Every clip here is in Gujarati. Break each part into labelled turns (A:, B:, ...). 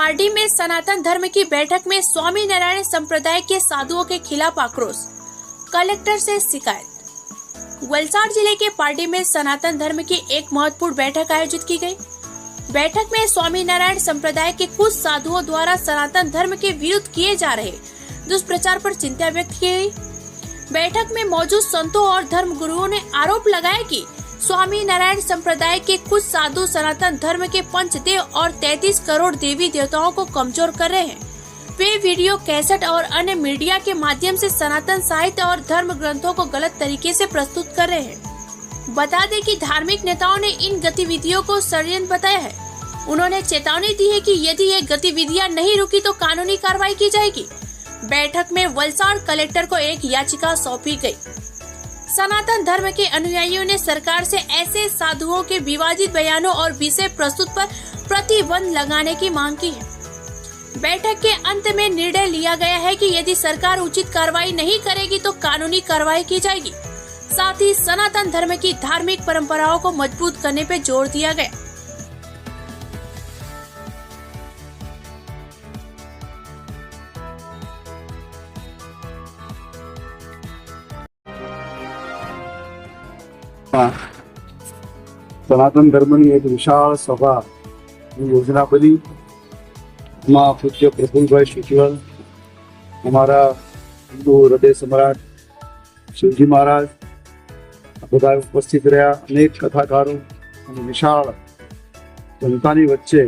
A: पार्टी में सनातन धर्म की बैठक में स्वामी नारायण संप्रदाय के साधुओं के खिलाफ आक्रोश, कलेक्टर से शिकायत। वलसाड जिले के पार्टी में सनातन धर्म की एक महत्वपूर्ण बैठक आयोजित की गई। बैठक में स्वामी नारायण संप्रदाय के कुछ साधुओं द्वारा सनातन धर्म के विरुद्ध किए जा रहे दुष्प्रचार पर चिंता व्यक्त की गई। बैठक में मौजूद संतों और धर्म गुरुओं ने आरोप लगाया कि स्वामी नारायण संप्रदाय के कुछ साधु सनातन धर्म के पंचदेव और 33 करोड़ देवी देवताओं को कमजोर कर रहे हैं। वे वीडियो, कैसेट और अन्य मीडिया के माध्यम से सनातन साहित्य और धर्म ग्रंथों को गलत तरीके से प्रस्तुत कर रहे हैं। बता दें कि धार्मिक नेताओं ने इन गतिविधियों को षड्यंत्र बताया है। उन्होंने चेतावनी दी है कि यदि ये गतिविधियां नहीं रुकी तो कानूनी कार्रवाई की जाएगी। बैठक में वलसाड कलेक्टर को एक याचिका सौंपी गई। सनातन धर्म के अनुयायियों ने सरकार से ऐसे साधुओं के विवादित बयानों और विषय प्रस्तुत पर प्रतिबंध लगाने की मांग की है। बैठक के अंत में निर्णय लिया गया है कि यदि सरकार उचित कार्रवाई नहीं करेगी तो कानूनी कार्रवाई की जाएगी। साथ ही सनातन धर्म की धार्मिक परंपराओं को मजबूत करने पर जोर दिया गया।
B: सनातन धर्मनी एक विशाल सभा योजना बनी। पूज्य प्रफुल्लभाई शुक्ल, हमारा हिंदू हृदय सम्राट शिवजी महाराज બધા ઉપસ્થિત રહ્યા। અનેક કથાકારો અને વિશાળ જનતાની વચ્ચે,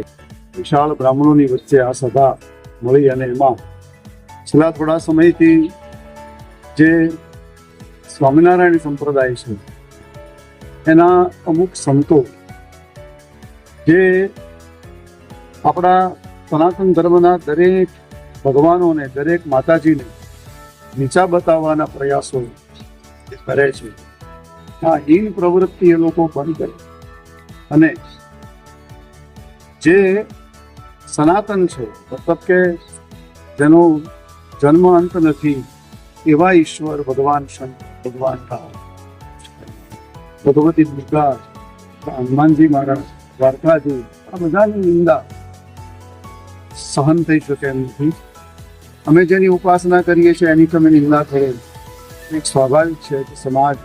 B: વિશાળ બ્રાહ્મણોની વચ્ચે આ સભા મળી અને એમાં છેલ્લા થોડા સમયથી જે સ્વામિનારાયણ સંપ્રદાય છે એના અમુક સંતો જે આપણા સનાતન ધર્મના દરેક ભગવાનોને, દરેક માતાજીને નીચા બતાવવાના પ્રયાસો કરે છે, આ હીન પ્રવૃત્તિ એ લોકો બંધ કરે અને જે સનાતન છે, મતલબ કે જેનો જન્મ અંત નથી એવા ઈશ્વર ભગવાન શંકર, ભગવાન રામ, ભગવતી દુર્ગા, હનુમાનજી મહારાજ, દ્વારકાજી, આ બધાની નિંદા સહન થઈ શકે એમ નથી। અમે જેની ઉપાસના કરીએ છીએ એની તમે નિંદા કરો, એક સ્વાભાવિક છે કે સમાજ,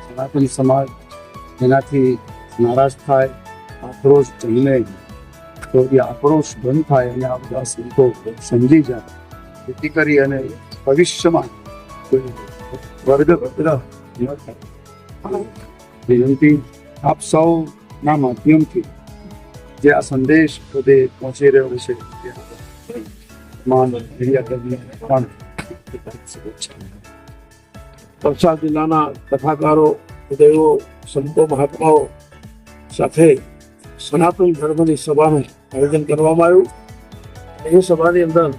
B: સનાતન સમાજ એનાથી નારાજ થાય, આક્રોશ જન્મે, તો એ આક્રોશ બંધ થાય અને આ બધા સંતો સમજી જાય, જેથી કરી અને ભવિષ્યમાં કોઈ વર્ગભદ્ર ન થાય। વિનંતી આપ સૌના માધ્યમથી જે આ સંદેશ બધે પહોંચી રહ્યો છે
C: વલસાડ જિલ્લાના કથાકારો, દેવો, સંતો, મહાત્માઓ સાથે સનાતન ધર્મની સભાનું આયોજન કરવામાં આવ્યું। એ સભાની અંદર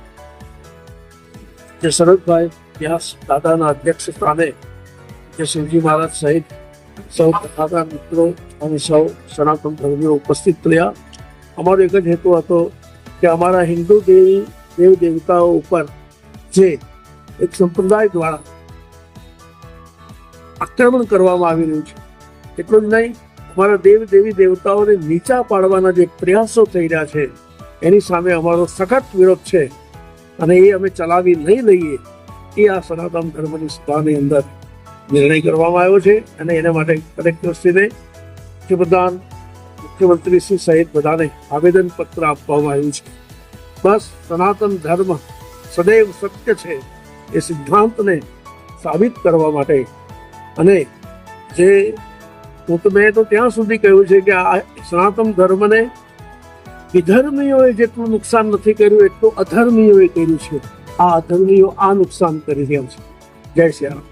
C: જે શરદભાઈ વ્યાસ દાદાના અધ્યક્ષ સ્થાને જે શિવજી મહારાજ સહિત સૌ કથાકાર મિત્રો અને સૌ સનાતન ધર્મીઓ ઉપસ્થિત રહ્યા। અમારો એક જ હેતુ હતો કે અમારા હિન્દુ દેવ દેવતાઓ ઉપર જે એક સંપ્રદાય દ્વારા આક્રમણ કરવામાં આવી રહ્યું છે, એટલું જ નહીં, અમારા દેવી દેવતાઓને નીચા પાડવાના જે પ્રયાસો થઈ રહ્યા છે એની સામે અમારો સખત વિરોધ છે અને એ અમે ચલાવી નહીં લઈએ એ આ સનાતન ધર્મની સભાની અંદર નિર્ણય કરવામાં આવ્યો છે અને એના માટે કલેક્ટરશ્રીને, મુખ્યપ્રધાન, મુખ્યમંત્રીશ્રી સહિત બધાને આવેદન પત્ર આપવામાં આવ્યું છે। બસ સનાતન ધર્મ સદૈવ સત્ય છે એ સિદ્ધાંતને સાબિત કરવા માટે અને જે મેં તો ત્યાં સુધી કહ્યું છે કે આ સનાતન ધર્મને વિધર્મીઓએ જેટલું નુકસાન નથી કર્યું એટલું અધર્મીઓએ કર્યું છે। આ અધર્મીઓ આ નુકસાન કરી રહ્યા છે। જય શ્રી રામ।